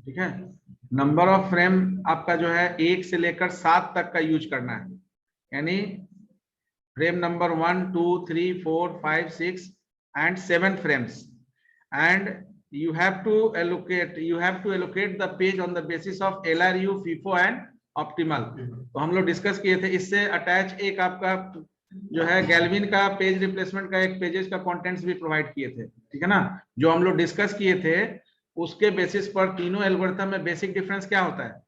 ठीक है। Number of frame आपका जो है 1 से लेकर 7 तक का यूज करना है, यानी frame number 1 2 3 4 5 6 and 7 frames, and you have to allocate the page on the basis of LRU, FIFO and optimal। तो हम लोग डिस्कस किए थे, इससे अटैच एक आपका जो है गैल्विन का पेज रिप्लेसमेंट का एक पेजेस का कंटेंट्स भी प्रोवाइड किए थे, ठीक है ना। जो हम लोग डिस्कस किए थे उसके बेसिस पर तीनों एल्गोरिथम में बेसिक डिफरेंस क्या होता है।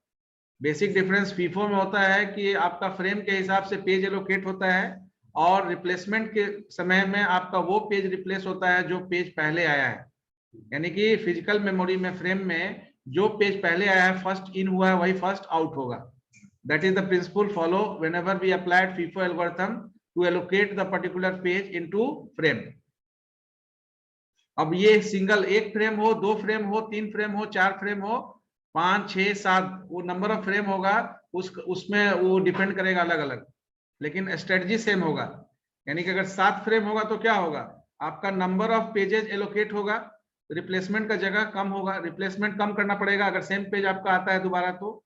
बेसिक डिफरेंस फीफो में होता है कि आपका फ्रेम के हिसाब से पेज एलोकेट होता है, और रिप्लेसमेंट के समय में आपका वो पेज रिप्लेस होता है जो पेज पहले आया है। यानी कि फिजिकल मेमोरी में फ्रेम में जो पेज पहले आया है, फर्स्ट इन हुआ है, वही फर्स्ट आउट होगा। That is the principle follow whenever we applied FIFO algorithm to allocate the particular page into frame. अब ये सिंगल एक फ्रेम हो, 2 फ्रेम हो, 3 फ्रेम हो, 4 फ्रेम हो, 5 6 7, वो नंबर ऑफ फ्रेम होगा उसमें वो डिपेंड करेगा अलग अलग, लेकिन स्ट्रेटजी सेम होगा। यानी कि अगर 7 फ्रेम होगा तो क्या होगा, आपका नंबर ऑफ पेजेस एलोकेट होगा, रिप्लेसमेंट का जगह कम होगा, रिप्लेसमेंट कम करना पड़ेगा अगर सेम पेज आपका आता है दोबारा। तो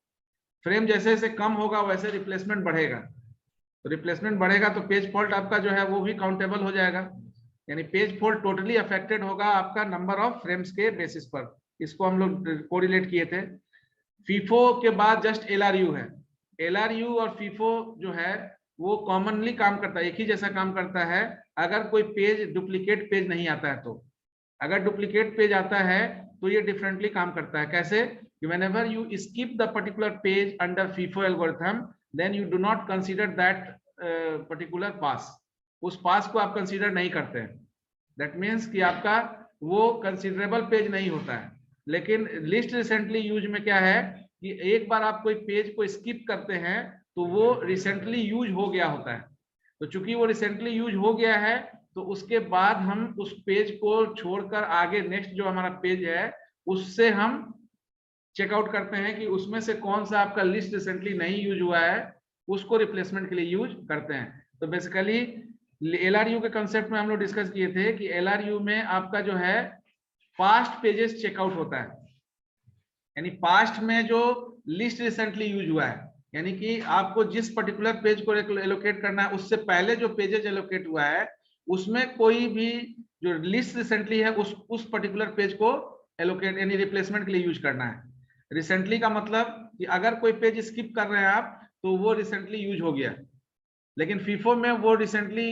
फ्रेम जैसे जैसे कम होगा वैसे रिप्लेसमेंट बढ़ेगा, तो रिप्लेसमेंट बढ़ेगा तो पेज फॉल्ट आपका जो है वो भी काउंटेबल हो जाएगा। यानी पेज फॉल्ट टोटली अफेक्टेड होगा आपका नंबर ऑफ फ्रेम्स के बेसिस पर। इसको हम लोग कोरिलेट किए थे। फीफो के बाद जस्ट एलआरयू है। एलआरयू और फीफो जो है वो कॉमनली काम करता है, एक ही जैसा काम करता है अगर कोई पेज डुप्लीकेट पेज नहीं आता है। तो अगर डुप्लीकेट पेज आता है तो ये डिफरेंटली काम करता है। कैसे, whenever you skip the particular page under FIFO algorithm, then you do not consider that particular pass। उस पास को आप कंसीडर नहीं करते हैं। दैट मीन्स कि आपका वो कंसिडरेबल पेज नहीं होता है। लेकिन लिस्ट रिसेंटली यूज में क्या है कि एक बार आप कोई पेज को स्किप करते हैं तो वो रिसेंटली यूज हो गया होता है। तो चूंकि वो रिसेंटली यूज हो गया है तो उसके बाद हम उस पेज को छोड़कर आगे नेक्स्ट जो हमारा पेज है उससे हम चेकआउट करते हैं कि उसमें से कौन सा आपका लिस्ट रिसेंटली नहीं यूज हुआ है, उसको रिप्लेसमेंट के लिए यूज करते हैं। तो बेसिकली एलआरयू के कंसेप्ट में हम लोग डिस्कस किए थे कि एलआरयू में आपका जो है पास्ट पेजेस चेकआउट होता है, यानी पास्ट में जो लिस्ट रिसेंटली यूज हुआ है, यानी कि आपको जिस पर्टिकुलर पेज को एलोकेट करना है उससे पहले जो पेजेस एलोकेट हुआ है उसमें कोई भी जो लिस्ट रिसेंटली है उस पर्टिकुलर पेज को एलोकेट यानी रिप्लेसमेंट के लिए यूज करना है। रिसेंटली का मतलब कि अगर कोई पेज स्किप कर रहे हैं आप तो वो रिसेंटली यूज हो गया, लेकिन फीफो में वो रिसेंटली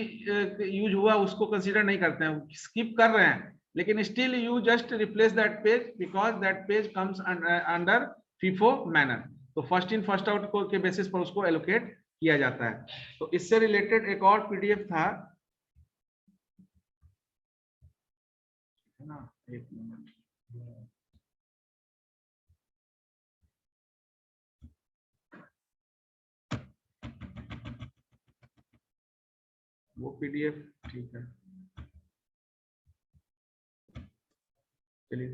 यूज हुआ उसको कंसीडर नहीं करते हैं, स्किप कर रहे हैं लेकिन still you just replace that page because that page comes under FIFO manner. तो फर्स्ट इन फर्स्ट आउट के बेसिस पर उसको एलोकेट किया जाता है। तो इससे रिलेटेड एक और पीडीएफ था ना, एक मिनट, वो पीडीएफ ठीक है, चलिए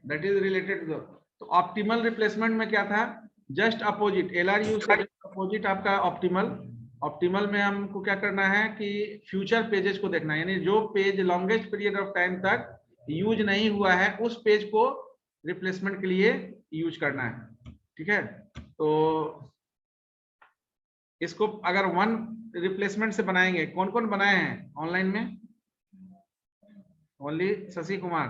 दैट इज रिलेटेड। तो ऑप्टिमल रिप्लेसमेंट में क्या था, जस्ट अपोजिट, एलआरयू से अपोजिट आपका ऑप्टिमल। ऑप्टिमल में हमको क्या करना है कि फ्यूचर पेजेस को देखना है, यानी जो page longest period of time तक यूज नहीं हुआ है उस पेज को रिप्लेसमेंट के लिए यूज करना है। ठीक है, तो इसको अगर 1 रिप्लेसमेंट से बनाएंगे, कौन कौन बनाए हैं ऑनलाइन में, ओनली शशि कुमार,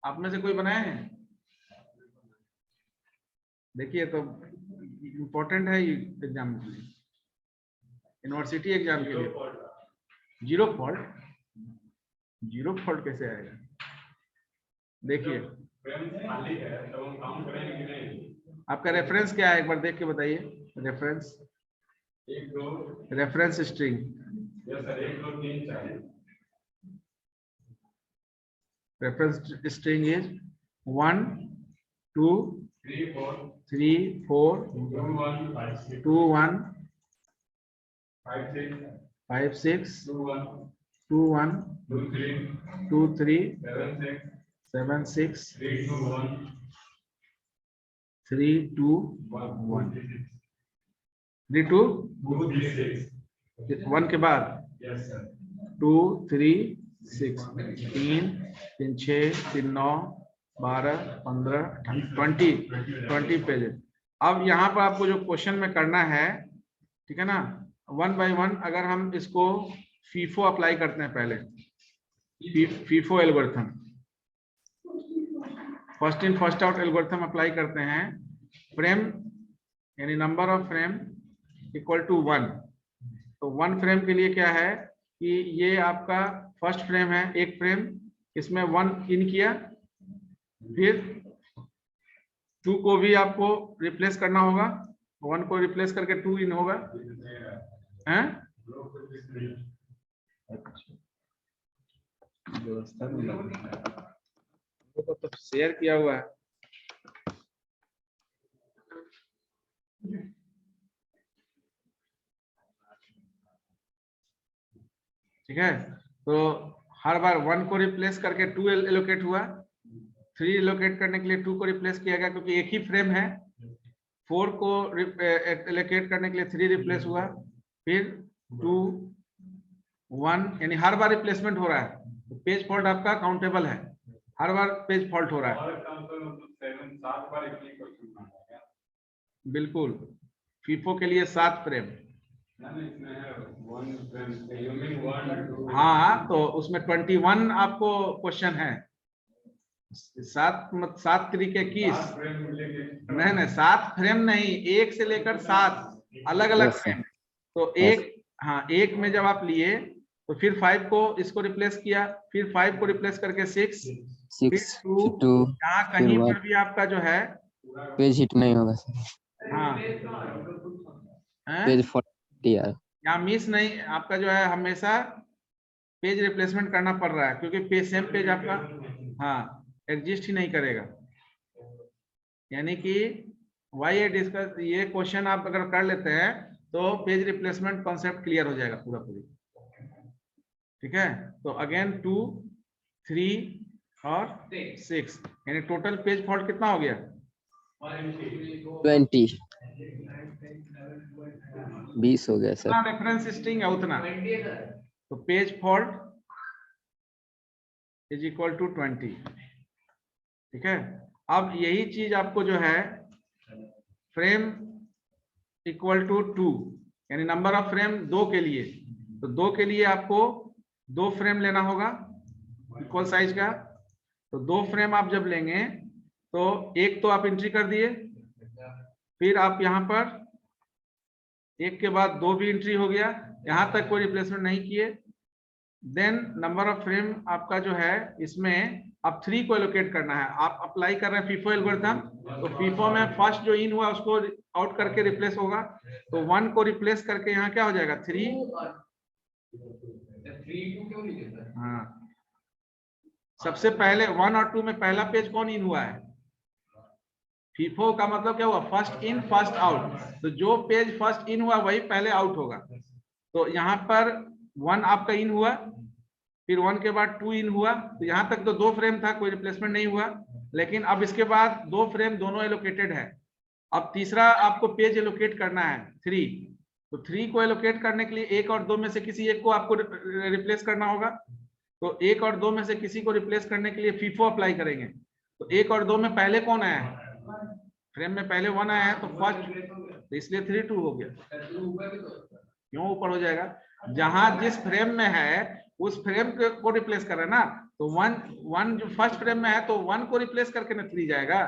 आप में से कोई बनाए हैं? देखिए तो इम्पोर्टेंट है एग्जाम के लिए, यूनिवर्सिटी एग्जाम के लिए। जीरो फॉल्ट कैसे आएगा, देखिए आपका रेफरेंस क्या है एक बार देख के बताइए। Reference string, reference string is 1 2 3 4 2 1 5 6 2 1 2 3 7 6 3 2 1 3 2 1 के बाद 2 3 6 3 3 6 3 9 12 15 20 पेजेस। अब यहाँ पर आपको जो क्वेश्चन में करना है, ठीक है ना, वन बाय वन अगर हम इसको फीफो अप्लाई करते हैं, पहले FIFO algorithm, first in first out algorithm apply करते हैं। फ्रेम यानी number of frame equal to 1। तो 1 फ्रेम के लिए क्या है कि ये आपका फर्स्ट फ्रेम है, एक फ्रेम, इसमें 1 इन किया, फिर 2 को भी आपको रिप्लेस करना होगा, 1 को रिप्लेस करके 2 इन होगा, हैं? व्यवस्था तो शेयर किया हुआ है। ठीक है, तो हर बार 1 को रिप्लेस करके 2 एलोकेट हुआ, 3 एलोकेट करने के लिए 2 को रिप्लेस किया गया क्योंकि एक ही फ्रेम है, 4 को एलोकेट करने के लिए 3 रिप्लेस हुआ, फिर 2 1, यानी हर बार रिप्लेसमेंट हो रहा है। तो पेज फॉल्ट आपका काउंटेबल है, हर बार पेज फॉल्ट हो रहा है। बिल्कुल, फीफो के लिए 7 फ्रेम। हाँ, तो उसमें 21 आपको क्वेश्चन है, 7 तरीके 21, नहीं 7 फ्रेम नहीं, 1 से लेकर 7 अलग अलग फ्रेम। तो एक, हाँ, एक में जब आप लिए तो फिर 5 को इसको रिप्लेस किया, फिर 5 को रिप्लेस करके 6 फिर 2, यहाँ कहीं पर भी आपका जो है पेज हिट नहीं होगा। हाँ, पेज फॉल्ट यार, यहाँ मिस नहीं, आपका जो है हमेशा पेज रिप्लेसमेंट करना पड़ रहा है क्योंकि पेज सेम पेज आपका हाँ एग्जिस्ट ही नहीं करेगा। यानी कि वाई ए डिस्कस, ये क्वेश्चन आप अगर कर लेते हैं तो पेज रिप्लेसमेंट कॉन्सेप्ट क्लियर हो जाएगा पूरा पूरी। ठीक है, तो अगेन 2 3 और 6, यानी टोटल पेज फॉल्ट कितना हो गया? 20 हो गया सर। रेफरेंस स्ट्रिंग है उतना, तो page fault is equal to 20। ठीक है, अब यही चीज आपको जो है फ्रेम इक्वल टू 2, यानी नंबर ऑफ फ्रेम 2 के लिए, तो 2 के लिए आपको 2 फ्रेम लेना होगा इक्वल साइज का। तो 2 फ्रेम आप जब लेंगे तो एक तो आप एंट्री कर दिए, फिर आप यहाँ पर एक के बाद 2 भी एंट्री हो गया, यहाँ तक कोई रिप्लेसमेंट नहीं किए। देन नंबर ऑफ फ्रेम आपका जो है इसमें आप 3 को एलोकेट करना है। आप अप्लाई कर रहे हैं फीफो एल्गोरिथम, तो फीफो में फर्स्ट जो इन हुआ उसको आउट करके रिप्लेस होगा, तो 1 को रिप्लेस करके यहाँ क्या हो जाएगा 3। हाँ, सबसे पहले 1 और 2 में पहला पेज कौन इन हुआ है? फीफो का मतलब क्या हुआ? First in first out. तो जो पेज फर्स्ट इन हुआ वही पहले आउट होगा। तो यहाँ पर 1 आपका इन हुआ, फिर 1 के बाद 2 इन हुआ, तो यहाँ तक तो 2 फ्रेम था, कोई रिप्लेसमेंट नहीं हुआ। लेकिन अब इसके बाद 2 फ्रेम दोनों एलोकेटेड है। अब तीसरा आपको पेज एलोकेट करना है 3, तो 3 को एलोकेट करने के लिए 1 और 2 में से किसी एक को आपको रिप्लेस करना होगा। तो 1 और 2 में से किसी को रिप्लेस करने के लिए फीफो अप्लाई करेंगे। तो 1 और 2 में पहले कौन आया है? फ्रेम में पहले 1 आया है, तो फर्स्ट, तो इसलिए 3 2 हो गया। क्यों ऊपर हो जाएगा? जहां जिस फ्रेम में है उस फ्रेम को रिप्लेस कर रहे हैं ना, तो 1 जो फर्स्ट फ्रेम में है तो 1 को रिप्लेस करके ना 3 जाएगा।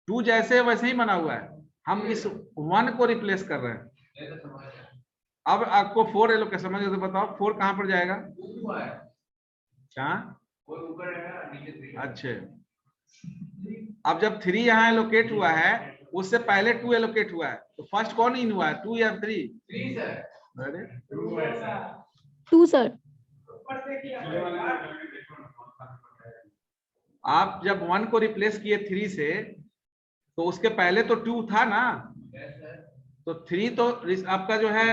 2 जैसे वैसे ही बना हुआ है, हम इस 1 को रिप्लेस कर रहे हैं। अब आपको 4 एलोकेट समझ तो बताओ 4 कहां पर जाएगा? अच्छा, अब जब 3 यहाँ एलोकेट हुआ है उससे पहले 2 एलोकेट हुआ है, तो फर्स्ट कौन इन हुआ है, 2 या 3? 3 सर। 2 सर। आप जब 1 को रिप्लेस किए 3 से, तो उसके पहले तो 2 था ना, तो 3 तो आपका जो है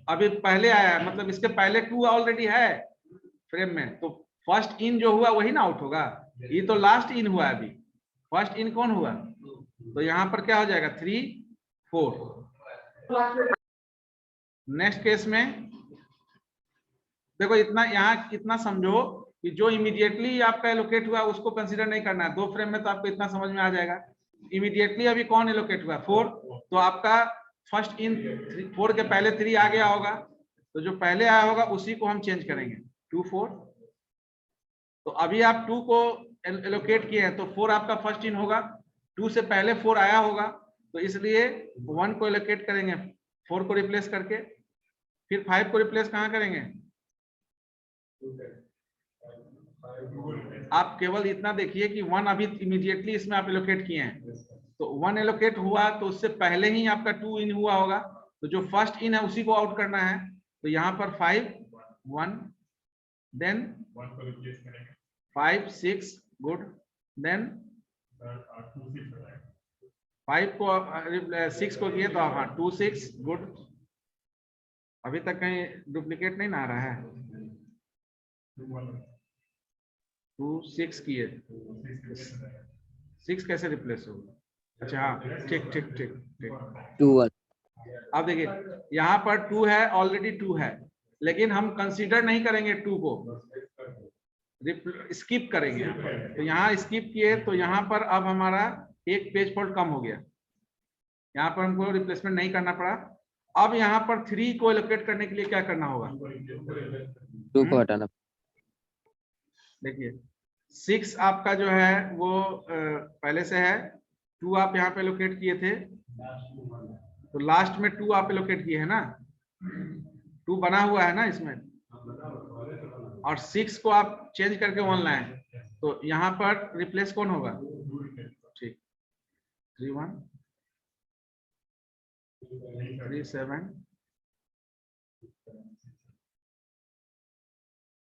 अभी पहले आया है, मतलब इसके पहले 2 ऑलरेडी है फ्रेम में, तो फर्स्ट इन जो हुआ वही ना आउट होगा। ये तो लास्ट इन हुआ अभी, फर्स्ट इन कौन हुआ? तो यहाँ पर क्या हो जाएगा 3 4। नेक्स्ट केस में देखो, इतना यहाँ इतना समझो कि जो इमीडिएटली आपका एलोकेट हुआ उसको कंसीडर नहीं करना है। 2 फ्रेम में तो आपको इतना समझ में आ जाएगा। इमीडिएटली अभी कौन एलोकेट हुआ? 4। तो आपका फर्स्ट इन 4 के पहले 3 आ गया होगा, तो जो पहले आया होगा उसी को हम चेंज करेंगे। 2 4। तो अभी आप 2 को एलोकेट किए हैं तो 4 आपका फर्स्ट इन होगा। 2 से पहले 4 आया होगा, तो इसलिए 1 को एलोकेट करेंगे 4 को रिप्लेस करके। फिर 5 को रिप्लेस कहाँ करेंगे? आप केवल इतना देखिए कि 1 अभी इमीडिएटली इसमें आप एलोकेट किए हैं, तो 1 एलोकेट हुआ तो उससे पहले ही आपका 2 इन हुआ होगा, तो जो फर्स्ट इन है उसी को आउट करना है। तो यहाँ पर 5 1 देन 5 6 गुड, देन 5 को 6 को किए तो हाँ 2 6 गुड। अभी तक कहीं डुप्लीकेट नहीं ना आ रहा है। 2 6 किए, 6 कैसे रिप्लेस होगा? अच्छा हाँ, ठीक ठीक ठीक ठीक। 2 1। अब देखिए यहाँ पर 2 है, ऑलरेडी 2 है, लेकिन हम कंसीडर नहीं करेंगे 2 को, स्किप करेंगे। तो यहाँ स्किप किए तो यहाँ पर अब हमारा एक पेज फॉल्ट कम हो गया, यहाँ पर हमको रिप्लेसमेंट नहीं करना पड़ा। अब यहाँ पर 3 को एलोकेट करने के लिए क्या करना होगा? 2 को हटाना। देखिए 6 आपका जो है वो पहले से है, 2 आप यहाँ पे एलोकेट किए थे, तो लास्ट में 2 आप एलोकेट किए है ना, 2 बना हुआ है ना इसमें, और 6 को आप चेंज करके 1 लाए, तो यहाँ पर रिप्लेस कौन होगा? ठीक, 3 1 3 7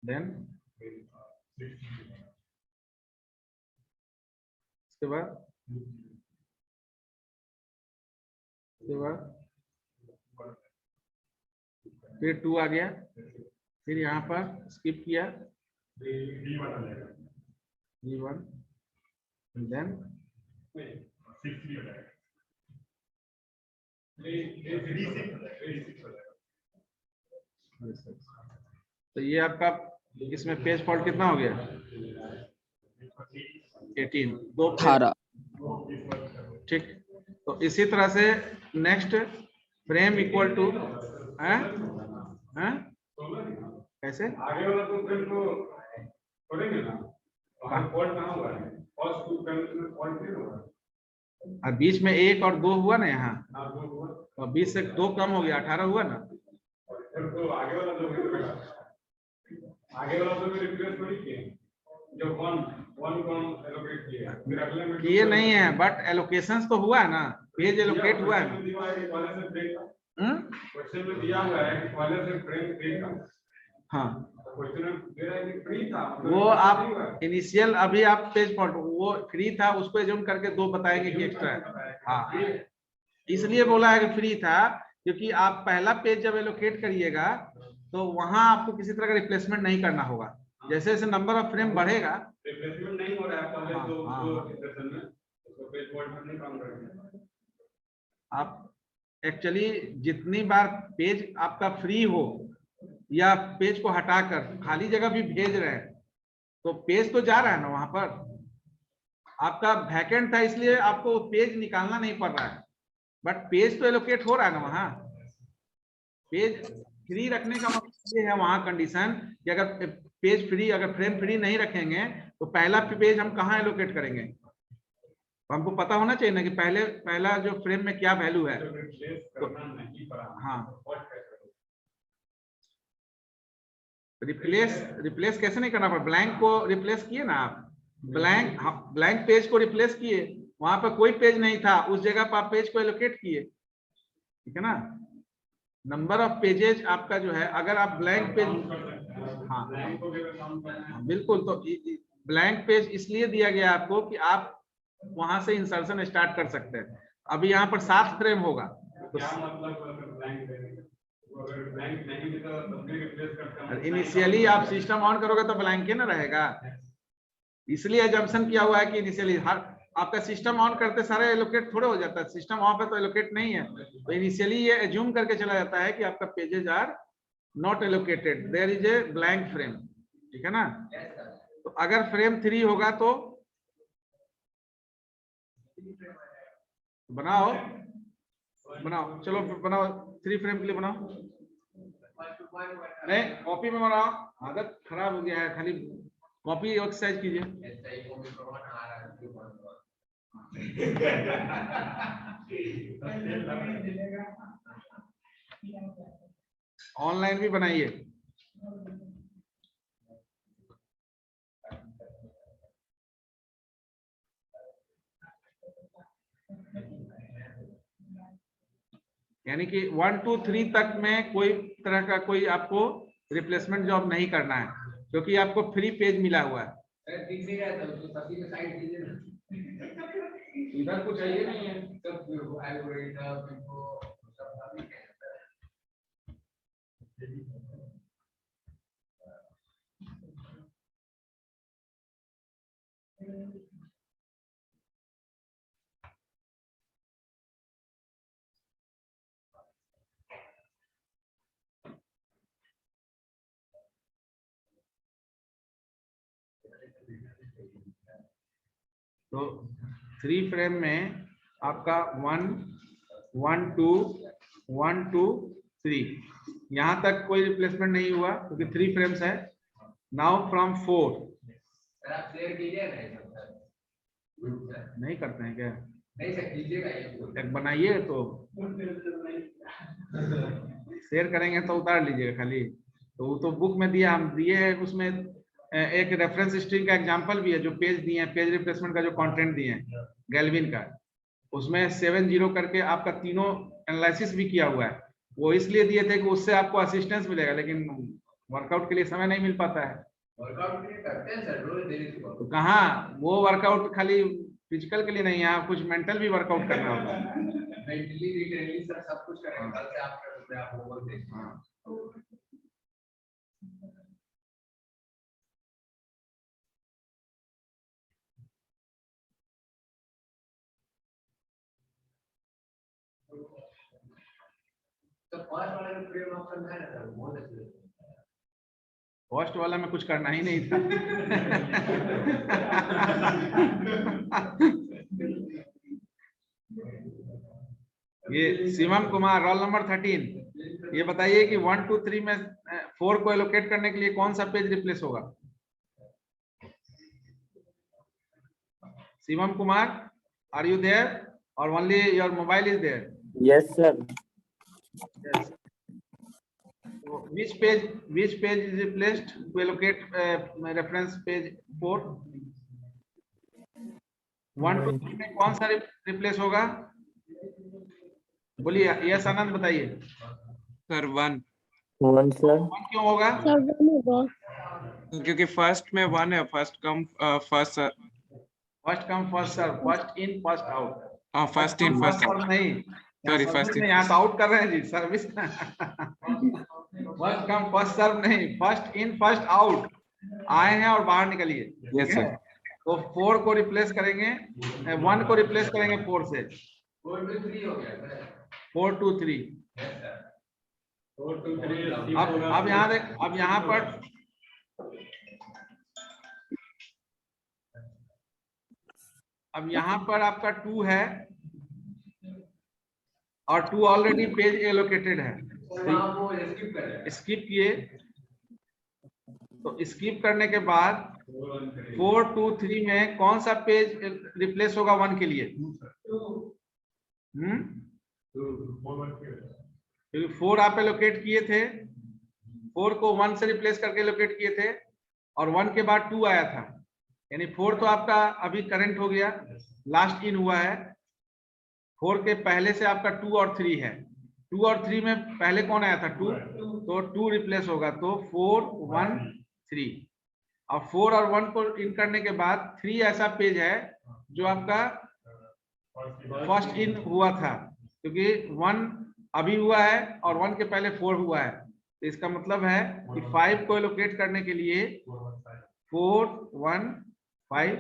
देन उसके बाद फिर 2 आ गया, फिर यहाँ पर स्किप किया D1 देन तो ये आपका इसमें पेज फॉल्ट कितना हो गया? 18 2 18। ठीक। तो इसी तरह से नेक्स्ट फ्रेम इक्वल टू कैसे आगे वाला तो फ्रेम को छोड़ेंगे ना, फॉल्ट कहाँ हुआ है? फर्स्ट 2 फ्रेम में फॉल्ट नहीं हुआ, और बीच में 1 और 2 हुआ ना, यहाँ तो 20 से 2 कम हो गया, 18 हुआ ना। तो आगे वाला जो रिप्लेस थोड़ी किए, जो 1 को एलोकेट किया, फिर अगले में किए नहीं है, बट एलोकेशंस तो हुआ है ना, पेज एलोकेट हुआ है ना। क्वेश्चन में दिया हुआ है कि पहले से फ्रेम फ्री था। हाँ, क्वेश्चन में दे रहा है कि फ्री था, वो आप इनिशियल अभी आप पेज फॉल्ट वो फ्री था, उसको एज्यूम करके 2 बताएंगे कि एक्स्ट्रा है। हाँ, इसलिए बोला है कि फ्री था, क्योंकि आप पहला पेज जब एलोकेट करिएगा तो वहां आपको किसी तरह का रिप्लेसमेंट नहीं करना होगा। जैसे जैसे नंबर ऑफ फ्रेम बढ़ेगा, रिप्लेसमेंट नहीं हो रहा है पहले दो सेशन में, तो पेज फॉल्ट में नहीं काम करेंगे। आप एक्चुअली जितनी बार पेज आपका फ्री हो या पेज को हटाकर खाली जगह भी भेज रहे हैं, तो पेज तो जा रहा है ना, वहां पर आपका वैकेंट था इसलिए आपको पेज निकालना नहीं पड़ रहा है, बट पेज तो एलोकेट हो रहा है ना। वहां पेज फ्री रखने का मतलब ये है वहां कंडीशन कि अगर पेज फ्री, अगर फ्रेम फ्री नहीं रखेंगे तो पहला पेज हम कहाँ एलोकेट करेंगे? तो हमको पता होना चाहिए ना कि पहला जो फ्रेम में क्या वैल्यू है। तो हाँ, रिप्लेस कैसे नहीं करना पड़ा? ब्लैंक को रिप्लेस किए ना आप, ब्लैंक पेज को रिप्लेस किए, वहां पर कोई पेज नहीं था, उस जगह पर आप पेज को एलोकेट किए, ठीक है ना। नंबर ऑफ पेजेज आपका जो है, अगर आप ब्लैंक पेज, हाँ बिल्कुल, तो ब्लैंक पेज इसलिए दिया गया आपको कि आप वहां से इंसर्शन स्टार्ट कर सकते हैं। अभी यहाँ पर 7 फ्रेम होगा, तो इनिशियली आप सिस्टम ऑन करोगे तो ब्लैंक ही ना रहेगा, इसलिए एजम्पशन किया हुआ है कि इनिशियली हर आपका सिस्टम ऑन करते सारे एलोकेट थोड़े हो जाता है, सिस्टम वहां पे तो एलोकेट नहीं है, तो इनिशियली ये एज्यूम करके चला जाता है कि आपका pages are not allocated, there is a blank frame. ठीक है ना। तो अगर फ्रेम 3 होगा तो बनाओ बनाओ, चलो बनाओ 3 फ्रेम के लिए बनाओ। नहीं कॉपी में बनाओ, आदत खराब हो गया है, खाली कॉपी एक्सरसाइज कीजिए। ऑनलाइन भी बनाइए। यानी कि 1 2 3 तक में कोई तरह का कोई आपको रिप्लेसमेंट जॉब नहीं करना है, क्योंकि आपको फ्री पेज मिला हुआ है। इधर कुछ चाहिए नहीं है। तो 3 फ्रेम में आपका 1 1 2 1 2 3 यहां तक कोई रिप्लेसमेंट नहीं हुआ क्योंकि 3 फ्रेम्स है। नाउ फ्रॉम 4 नहीं करते हैं क्या? नहीं सर कीजिएगा, एक बनाइए तो शेयर करेंगे तो उतार लीजिएगा खाली। तो वो तो बुक में दिया, हम दिए है, उसमें एक रेफरेंस स्ट्रिंग का एग्जांपल भी है, जो पेज दिए हैं, पेज रिप्लेसमेंट का जो कंटेंट दिए हैं गैल्विन का, उसमें 7-0 करके आपका तीनों एनालिसिस भी किया हुआ है। वो इसलिए दिए थे कि उससे आपको असिस्टेंस मिलेगा, लेकिन वर्कआउट के लिए समय नहीं मिल पाता है। वर्कआउट के लिए करते हैं सर रोज डेली सुबह। तो कहाँ वो वर्कआउट खाली फिजिकल के लिए नहीं है, कुछ मेंटल भी वर्कआउट करना होगा। मेंटली रिटेनली सर सब कुछ करेंगे, कल से आप कर रहे हैं, आप ओवर देखिए। हां तो फर्स्ट वाला जो फ्रेम ऑप्शन है ना सर, बहुत अच्छे। फर्स्ट वाला में कुछ करना ही नहीं था। ये शिवम कुमार रोल नंबर 13, ये बताइए कि 1 2 3 में 4 को एलोकेट करने के लिए कौन सा पेज रिप्लेस होगा? Shivam Kumar, are you there और only your mobile is there? Yes, sir. Yes. So which page is replaced to allocate my reference page 4? 1 2 3 में कौन सा रिप्लेस होगा? बोलिए, यस आनंद बताइए। Sir 1, 1, sir. 1 क्यों होगा? सर वन होगा। क्योंकि फर्स्ट में 1 है, first come first sir. First come first serve, first in first out. हाँ फर्स्ट इन फर्स्ट आउट नहीं, सॉरी फर्स्ट इन। यहाँ तो आउट कर रहे हैं जी, service. First come first serve नहीं, फर्स्ट इन फर्स्ट आउट। आए हैं और बाहर निकलिए। Yes sir. तो 4 को रिप्लेस करेंगे, 1 को रिप्लेस करेंगे 4 से। 4 2 3 हो गया। 4 2 3। अब यहाँ देख, अब यहाँ पर आपका 2 है और 2 ऑलरेडी पेज एलोकेटेड है। स्किप किए, तो स्किप करने के बाद 4 2 3 में कौन सा पेज रिप्लेस होगा 1 के लिए? क्योंकि 4 आप एलोकेट किए थे, 4 को 1 से रिप्लेस करके एलोकेट किए थे और 1 के बाद 2 आया था, यानी 4 तो आपका अभी करंट हो गया, लास्ट इन हुआ है। 4 के पहले से आपका 2 और 3 है। 2 और 3 में पहले कौन आया था? 2, तो 2 रिप्लेस होगा, तो 4 1 3। और 4 और 1 को इन करने के बाद 3 ऐसा पेज है जो आपका फर्स्ट इन हुआ था, क्योंकि 1 अभी हुआ है और 1 के पहले 4 हुआ है। तो इसका मतलब है कि 5 को एलोकेट करने के लिए 4 1 5,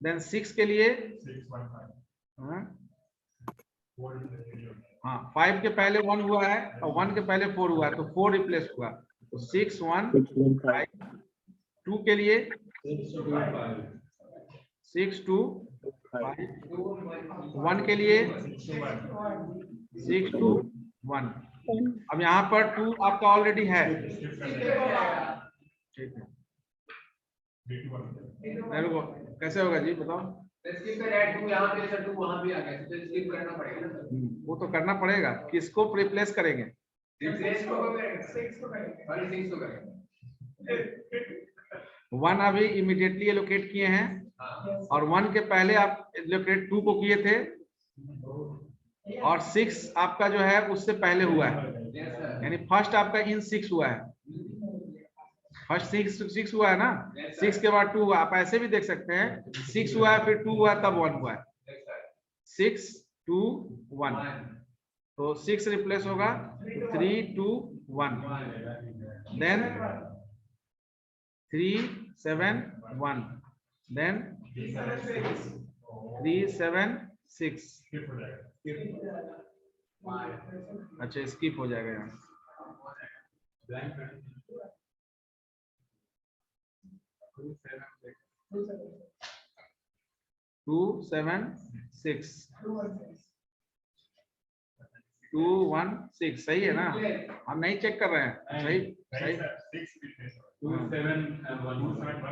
देन 6 के लिए हाँ 5 के पहले 1 हुआ है और 1 के पहले 4 हुआ है, तो 4 रिप्लेस हुआ, तो 6 1 5 2 के लिए 6 2 5, 1 के लिए 6 2 1। अब यहाँ पर 2 आपका ऑलरेडी है, ठीक है। मेरे को कैसे होगा जी बताओ? वो तो करना पड़ेगा, किसको रिप्लेस करेंगे? 1 अभी इमीडिएटली एलोकेट किए हैं और 1 के पहले आप एलोकेट 2 को किए थे और 6 आपका जो है उससे पहले हुआ है, यानी फर्स्ट आपका इन 6 हुआ है, फर्स्ट 6 हुआ है ना, 6 के बाद 2 हुआ। आप ऐसे भी देख सकते हैं 6 हुआ है फिर 2 हुआ तब 1 हुआ है, 6 2 1, तो 6 रिप्लेस होगा 3 2 1, देन 3 7 1, देन 3 7 6। अच्छा स्किप हो जाएगा यहाँ, 2 7 6 2 1 6 सही है ना? हम नहीं चेक कर रहे हैं, सही सही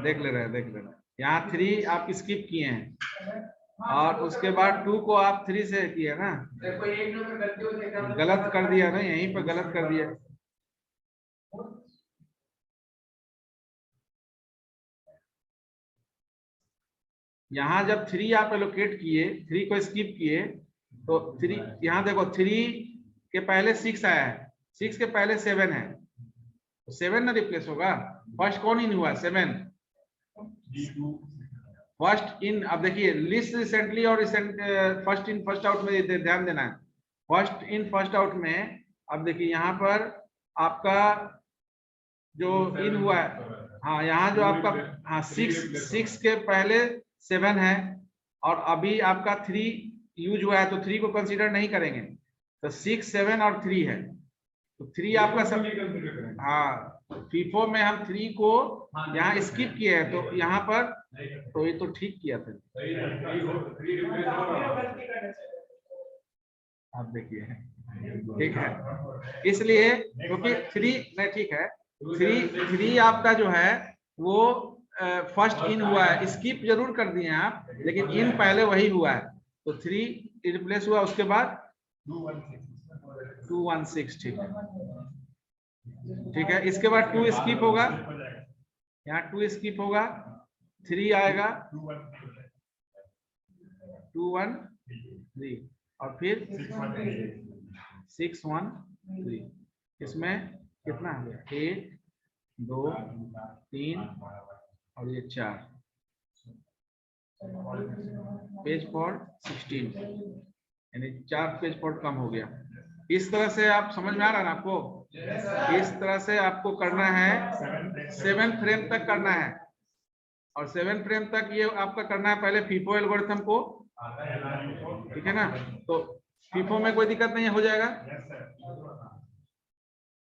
देख ले रहे हैं। यहाँ 3 आप स्किप किए हैं और उसके बाद 2 को आप 3 से किए ना, गलत कर दिया ना, यहीं पर गलत कर दिया। यहाँ जब 3 आप एलोकेट किए, 3 को स्किप किए तो 3 यहाँ देखो 3 के पहले 6 आया है, 6 के पहले 7 है, तो 7 ना रिप्लेस होगा। फर्स्ट कौन इन हुआ? 7 फर्स्ट इन। अब देखिए लिस्ट रिसेंटली और फर्स्ट इन फर्स्ट आउट में ध्यान देना है, फर्स्ट इन फर्स्ट आउट में। अब देखिए यहाँ पर आपका जो इन हुआ है, हाँ यहाँ जो आपका, हाँ 6 के पहले 7 है और अभी आपका 3 यूज हुआ है, तो 3 को कंसीडर नहीं करेंगे, तो 6 7 और 3 है, तो 3 आपका सब, हाँ फीफो में हम 3 को यहाँ स्किप किए हैं, तो यहाँ पर तो ये तो ठीक किया था। आप देखिए ठीक है, इसलिए क्योंकि 3 नहीं ठीक है, 3 आपका जो है वो फर्स्ट इन हुआ है, स्किप जरूर कर दिए हैं आप, लेकिन इन पहले वही हुआ है, तो 3 रिप्लेस हुआ, उसके बाद 2 1 6, ठीक है ठीक है। इसके बाद 2 स्किप होगा, यहाँ 2 स्किप होगा, 3 आएगा 2 1 3 और फिर 6 1 3। इसमें कितना है? 1 2 3 और ये 4, पेज फॉल्ट 16, यानी 4 पेज फॉल्ट कम हो गया। इस तरह से आप समझ में आ रहा है ना आपको? इस तरह से आपको करना है, 7 फ्रेम तक करना है, और 7 फ्रेम तक ये आपका करना है पहले फीफो एल्गोरिथम को, ठीक है ना? तो फीफो में कोई दिक्कत नहीं है, हो जाएगा।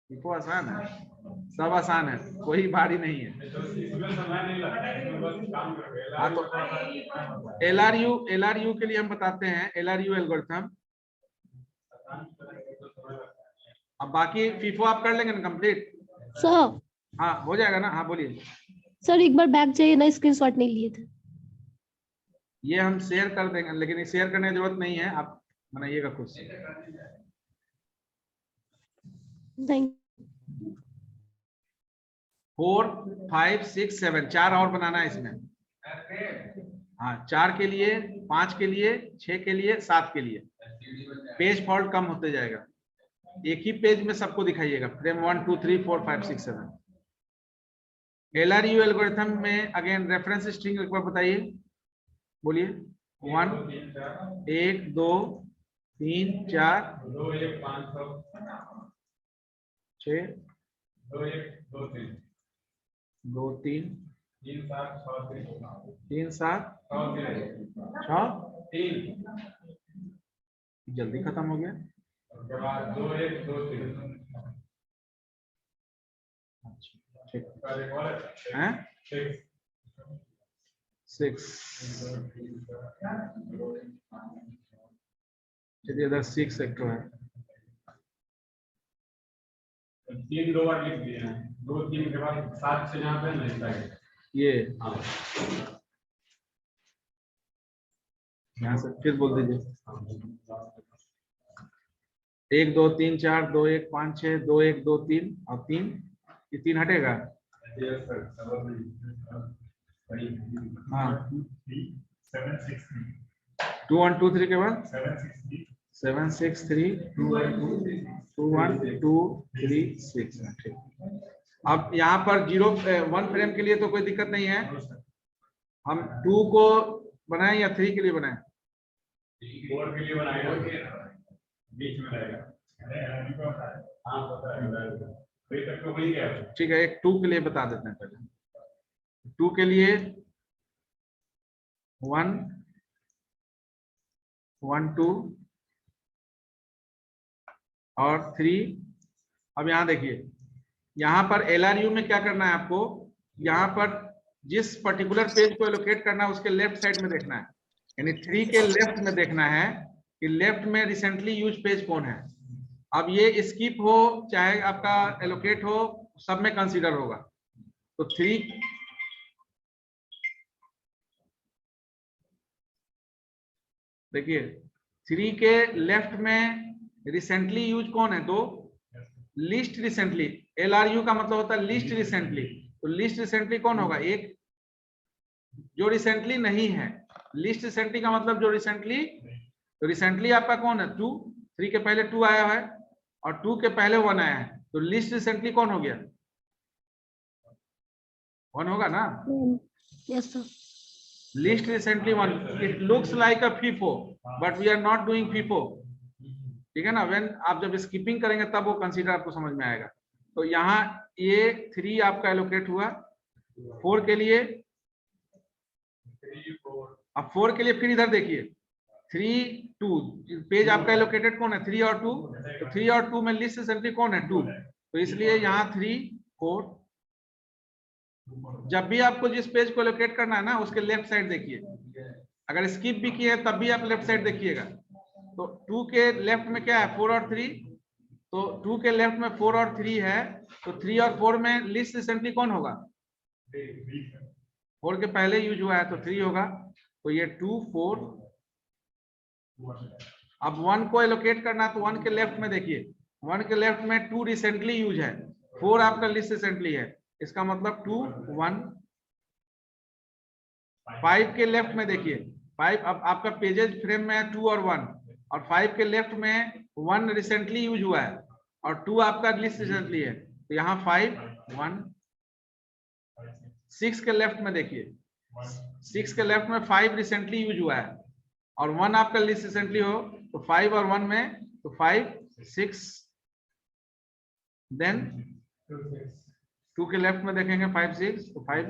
फीफो आसान है, सब आसान है, कोई भारी नहीं है। हाँ तो LRU के लिए हम बताते हैं, LRU एल्गोरिथम। अब बाकी फीफो आप कर लेंगे ना कंप्लीट? सर हाँ हो जाएगा ना? हाँ बोलिए। सर एक बार बैक जाइए ना, स्क्रीनशॉट नहीं लिए थे। ये हम शेयर कर देंगे, लेकिन शेयर करने की जरूरत नहीं है, आप बनाइएगा खुद से। थैंक 4 5 6 7 4 और बनाना है इसमें। हाँ 4 के लिए, 5 के लिए, 6 के लिए, 7 के लिए पेज फॉल्ट कम होते जाएगा। एक ही पेज में सबको दिखाइएगा, फ्रेम 1 2 3 4 5 6 7। LRU एल्गोरिथम में अगेन रेफरेंस स्ट्रिंग एक बार बताइए, बोलिए। 1 1 2 3 4 2 1 5 6 2 1 2 3 2 3 3 7 6 3 7 6 3 जल्दी खत्म हो गया। उसके बाद 2 1 2 3 अच्छा ठीक और एक और है, 6 चलिए इधर 6 सेक्टर है। 3 दो बार लिख दिए हैं, 2 3 के बाद 7 से यहाँ पे नहीं जाएगा। ये हाँ यहाँ से फिर बोल दीजिए। 1 2 3 4 2 1 5 6 2 1 2 3 और 3 ये 3 हटेगा। यस सर, हाँ 7 6 3 2 1 2 3 के बाद 7 6 3 7 6 3 2 1 2 3 6। ठीक। अब यहाँ पर 1 फ्रेम के लिए तो कोई दिक्कत नहीं है। हम 2 को बनाएं या 3 के लिए बनाएं? 4 के लिए बनाएगा, बीच में रहेगा। हाँ पता है, अभी तक तो वही है। ठीक है, एक 2 के लिए बता देते हैं पहले। 2 के लिए 1 1 2 और 3। अब यहाँ देखिए, यहाँ पर LRU में क्या करना है आपको, यहाँ पर जिस पर्टिकुलर पेज को एलोकेट करना है उसके लेफ्ट साइड में देखना है, यानी 3 के लेफ्ट में देखना है कि लेफ्ट में रिसेंटली यूज पेज कौन है। अब ये स्किप हो चाहे आपका एलोकेट हो, सब में कंसीडर होगा। तो 3 देखिए 3 के लेफ्ट में रिसेंटली यूज कौन है? 2 लिस्ट रिसेंटली। LRU का मतलब होता है लिस्ट रिसेंटली। तो लिस्ट रिसेंटली कौन होगा? 1 जो रिसेंटली नहीं है। लिस्ट रिसेंटली का मतलब जो रिसेंटली, तो रिसेंटली आपका कौन है? 2। 3 के पहले 2 आया है और 2 के पहले 1 आया है, तो लिस्ट रिसेंटली कौन हो गया? 1 होगा ना। Yes sir. List recently 1. It looks like a FIFO, but we are not doing FIFO. ठीक है ना। When आप जब स्किपिंग करेंगे तब वो कंसीडर आपको समझ में आएगा। तो यहाँ ये 3 आपका एलोकेट हुआ। 4 के लिए, अब 4 के लिए फिर इधर देखिए 3 2 पेज आपका एलोकेटेड कौन है? 3 और 2। तो 3 और 2 में लिस्ट रिसेंटली कौन है? 2। तो इसलिए यहाँ 3 4। जब भी आपको जिस पेज को एलोकेट करना है ना उसके लेफ्ट साइड देखिए। अगर स्किप भी किए तब भी आप लेफ्ट साइड देखिएगा। तो 2 के लेफ्ट में क्या है? 4 और 3। तो 2 के लेफ्ट में 4 और 3 है, तो 3 और 4 में लिस्ट रिसेंटली कौन होगा? 4 के पहले यूज हुआ है तो 3 होगा। तो ये 2 4। अब 1 को एलोकेट करना है तो 1 के लेफ्ट में देखिए, 1 के लेफ्ट में 2 रिसेंटली यूज है, 4 आपका लिस्ट रिसेंटली है, इसका मतलब 2 1। 5 के लेफ्ट में देखिए 5, अब आपका पेजेज फ्रेम में है 2 और 1, और 5 के लेफ्ट में 1 रिसेंटली यूज हुआ है और 2 आपका लिस्ट रिसेंटली है, तो यहाँ 5 1। 6 के लेफ्ट में देखिए, 6 के लेफ्ट में 5 रिसेंटली यूज हुआ है और 1 आपका लिस्ट रिसेंटली हो, तो 5 और 1 में तो 5 6। देन 2 के लेफ्ट में देखेंगे 5 6, तो 5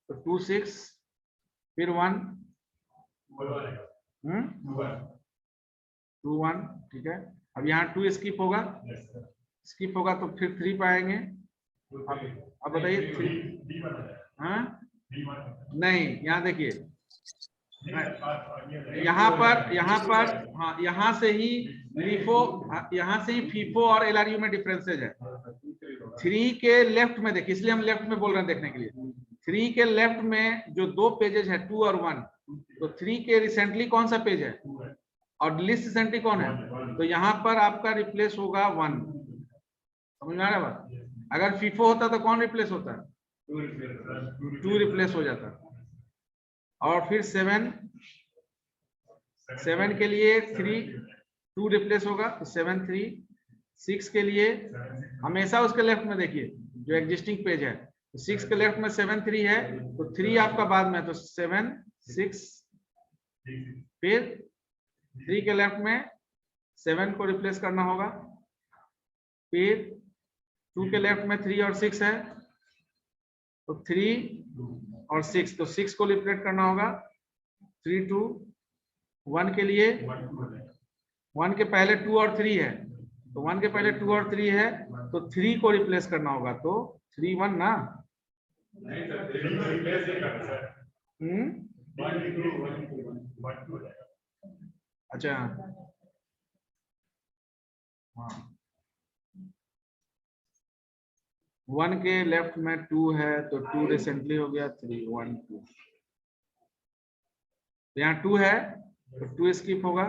तो 2 6 फिर 1 2 1। ठीक है। अब यहाँ 2 स्किप होगा, स्किप होगा तो फिर 3 पाएंगे। अब बताइए 3। हाँ नहीं, यहाँ देखिए यहाँ पर हाँ यहाँ से ही फीफो, यहाँ से ही फीफो और LRU में डिफरेंसेज है। 3 के लेफ्ट में देखिए, इसलिए हम लेफ्ट में बोल रहे हैं देखने के लिए। 3 के लेफ्ट में जो 2 पेजेस है 2 और 1, तो 3 के रिसेंटली कौन सा पेज है और लिस्ट रिसेंटली कौन है? तो यहाँ पर आपका रिप्लेस होगा 1। समझ में आ रहा है बात? अगर फीफो होता तो कौन रिप्लेस होता? 2 रिप्लेस हो जाता। और फिर 7 के लिए 3 2 रिप्लेस होगा तो 7 3। 6 के लिए हमेशा उसके लेफ्ट में देखिए जो एग्जिस्टिंग पेज है, तो 6 के लेफ्ट में 7 3 है, तो 3 आपका बाद में, तो 7 6। फिर 3 के लेफ्ट में 7 को रिप्लेस करना होगा। फिर 2 के लेफ्ट में 3 और 6 है, तो 3 और 6, तो 6 को रिप्लेस करना होगा। 3 2। 1 के लिए 1 के पहले 2 और 3 है, तो 1 के पहले 2 और 3 है, तो 3 को रिप्लेस करना होगा, तो 3 1 ना। नहीं सर, रिप्लेस नहीं करना सर। हम्म, 1 2 1 2 1 2 हो जाएगा। अच्छा हाँ, 1 के लेफ्ट में 2 है तो 2 रिसेंटली हो गया 3 1 2, यहाँ 2 है तो 2 स्किप होगा।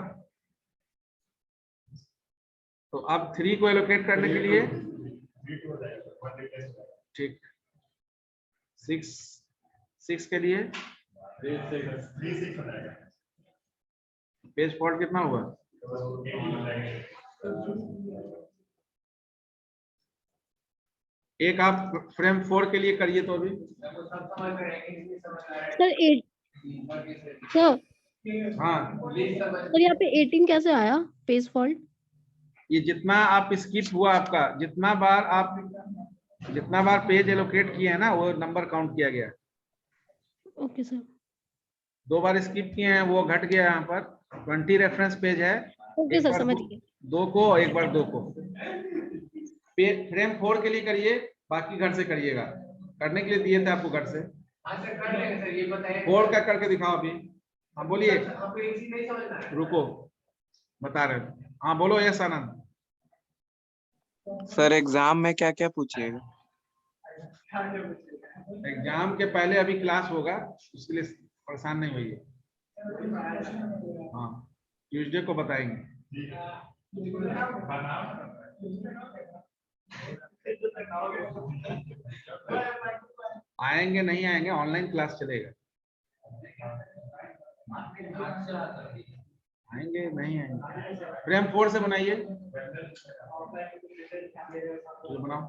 तो अब 3 को एलोकेट करने के लिए 3 2 हो जाएगा, 1 रिप्लेस हो जाएगा। ठीक, 6 के लिए 3 6 हो जाएगा। पेज फॉल्ट कितना हुआ? तो 18 हो जाएगा। एक आप फ्रेम 4 के लिए करिए तो अभी सर 8 सर हाँ, सर यहाँ पे 18 कैसे आया पेज फॉल्ट? ये जितना आप स्किप हुआ आपका, जितना बार पेज एलोकेट किए हैं ना वो नंबर काउंट किया गया। Okay sir. 2 बार स्किप किए हैं वो घट गया। यहाँ पर 20 रेफरेंस पेज है, ओके एक सर बार समझ गए। 2 को, एक बार 2 को। फ्रेम 4 के लिए करिए, बाकी घर से करिएगा, करने के लिए दिए थे आपको घर से। ये बताइए 4 का करके दिखाओ अभी। हाँ बोलिए, आपको एक चीज नहीं समझना है। रुको बता रहे हैं। हाँ बोलो यस आनंद। सर एग्जाम में क्या क्या पूछिएगा? एग्जाम के पहले अभी क्लास होगा, उसके लिए परेशान नहीं होइए। हाँ ट्यूसडे को बताएंगे। आएंगे नहीं आएंगे, ऑनलाइन क्लास चलेगा। आएंगे नहीं आएंगे। फ्रेम 4 से बनाइए, तो बनाओ।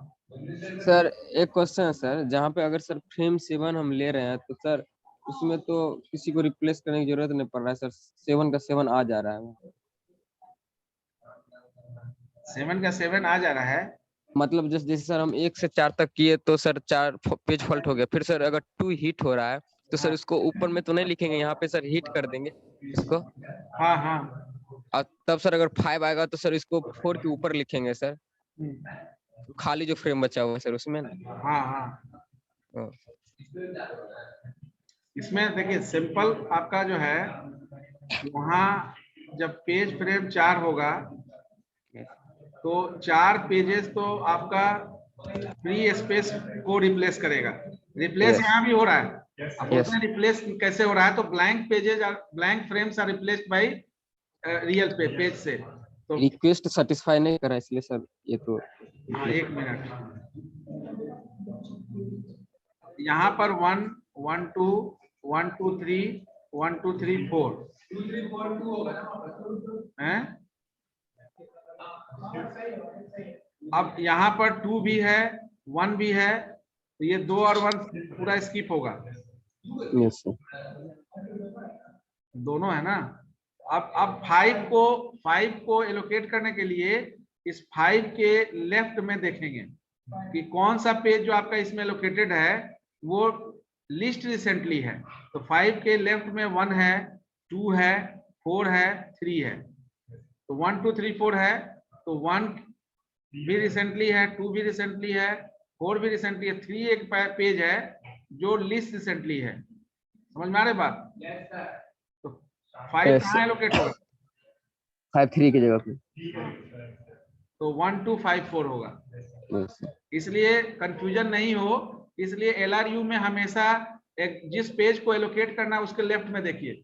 सर एक क्वेश्चन है सर, जहाँ पे अगर सर फ्रेम 7 हम ले रहे हैं तो सर उसमें तो किसी को रिप्लेस करने की जरूरत नहीं पड़ रहा है सर, 7 का 7 आ जा रहा है। 7 का 7 आ जा रहा है, मतलब जैसे सर हम 1 से 4 तक किए तो सर 4 पेज फॉल्ट हो गया, फिर सर अगर 2 हिट हो रहा है तो सर इसको ऊपर में तो नहीं लिखेंगे, यहाँ पे सर हिट कर देंगे इसको। हाँ हाँ। और तब सर अगर 5 आएगा तो सर इसको 4 के ऊपर लिखेंगे सर, खाली जो फ्रेम बचा हुआ है सर उसमें ना। हाँ हाँ, हाँ। इसमें देखिए सिंपल आपका जो है, वहाँ जब पेज फ्रेम 4 होगा तो 4 पेजेस तो आपका फ्री स्पेस को रिप्लेस करेगा। Replace Yes. यहाँ भी हो रहा है। अब Yes. उसमें रिप्लेस कैसे हो रहा है, तो blank pages, blank frames are replaced by real page से। तो रिक्वेस्ट सेटिस्फाई नहीं करा इसलिए सर ये तो। हाँ, 1 मिनट, यहाँ पर 1 1 2 1 2 3 1 2 3 4 हैं। अब यहाँ पर 2 भी है 1 भी है, तो ये 2 और 1 पूरा स्किप होगा। Yes sir. दोनों है ना। अब 5 को एलोकेट करने के लिए इस 5 के लेफ्ट में देखेंगे कि कौन सा पेज जो आपका इसमें एलोकेटेड है वो लिस्ट रिसेंटली है। तो 5 के लेफ्ट में 1 है, 2 है, 4 है, 3 है। तो 1 2 3 4 है, तो 1 भी रिसेंटली है, 2 भी रिसेंटली है, 4 भी रिसेंटली है, 3 एक पेज है जो लिस्ट रिसेंटली है। समझ में आ रही बात? तो 5 Yes, कहाँ एलोकेट होगा? 5 3 की जगह पे। तो 1 2 5 4 होगा। Yes, sir. इसलिए कंफ्यूजन नहीं हो, इसलिए LRU में हमेशा जिस पेज को एलोकेट करना है उसके लेफ्ट में देखिए,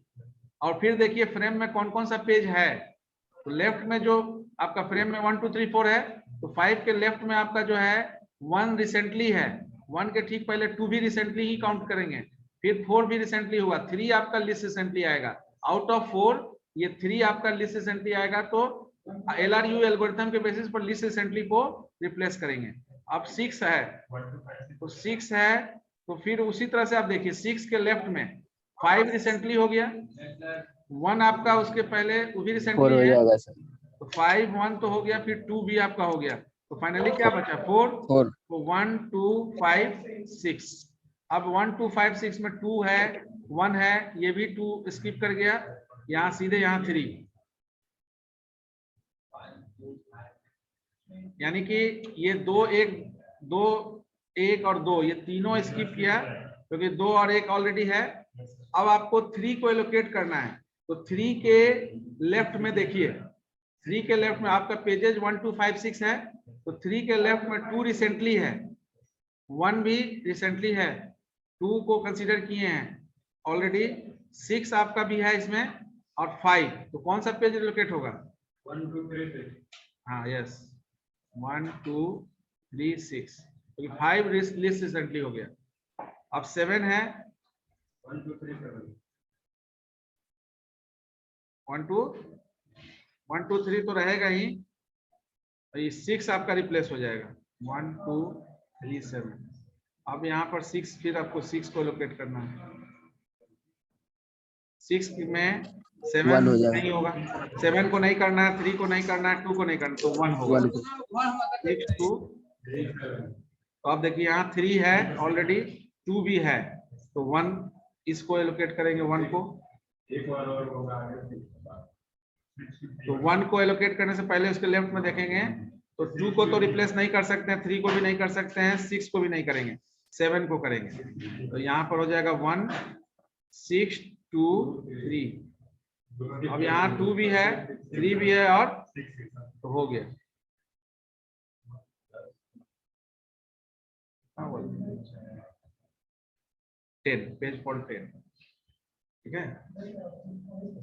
और फिर देखिए फ्रेम में कौन कौन सा पेज है। तो लेफ्ट में जो आपका फ्रेम में 1 2 3 4 है, तो 5 के लेफ्ट में आपका जो है 1 रिसेंटली है, 1 के ठीक पहले 2 भी रिसेंटली ही काउंट करेंगे, फिर 4 भी रिसेंटली हुआ, 3 आपका लिस्ट रिसेंटली आएगा। आउट ऑफ 4 ये 3 आपका लिस्ट रिसेंटली आएगा, तो LRU एल्गोरिथम के बेसिस पर लिस्ट रिसेंटली को रिप्लेस करेंगे। अब 6 है, तो 6 है, तो फिर उसी तरह से आप देखिए 6 के लेफ्ट में 5 रिसेंटली हो गया, 1 आपका उसके पहले वो भी 4 रिसेंटली हो है, जाएगा सर। तो 5 1 तो हो गया, फिर 2 भी आपका हो गया, तो फाइनली क्या बचा 4। 4 तो 1 2 5 6। अब 1 2 5 6 में 2 है 1 है, ये भी 2 स्किप कर गया, यहाँ सीधे यहाँ 3, यानी कि ये दो 1 और 2 ये तीनों स्किप किया क्योंकि 2 और 1 ऑलरेडी है। अब आपको 3 को एलोकेट करना है, तो 3 के लेफ्ट में देखिए, 3 के लेफ्ट में आपका पेजेज 1 2 5 6 है, तो 3 के लेफ्ट में 2 रिसेंटली है, 1 भी रिसेंटली है, 2 को कंसीडर किए हैं ऑलरेडी, 6 आपका भी है इसमें और 5, तो कौन सा पेज एलोकेट होगा? 1 2 3 6 हाँ यस, 1 2 3 6, तो 5 लिस्ट रिसेंटली हो गया। अब 7 है, 1 2 3 7 1 2 3 तो रहेगा ही, और ये 6 आपका रिप्लेस हो जाएगा, 1 2 3 7। अब यहाँ पर 6, फिर आपको 6 को लोकेट करना है, 6 में 7 1 हो जाएगा। नहीं होगा, 7 को नहीं करना है, 3 को नहीं करना है, 2 को नहीं करना, तो 1 होगा, 6 2 3। तो अब देखिए यहाँ 3 है ऑलरेडी, 2 भी है, तो 1 इसको एलोकेट करेंगे, 1 को, एक बार और होगा आगे। तो 1 को एलोकेट करने से पहले उसके लेफ्ट में देखेंगे, तो 2 को तो रिप्लेस नहीं कर सकते हैं, 3 को भी नहीं कर सकते हैं, 6 को भी नहीं करेंगे, 7 को करेंगे, तो यहाँ पर हो जाएगा 1 6 2 3। अब यहाँ 2 भी है, 3 भी है और तो हो गया। 10 पेज फॉल्ट 10, ठीक है,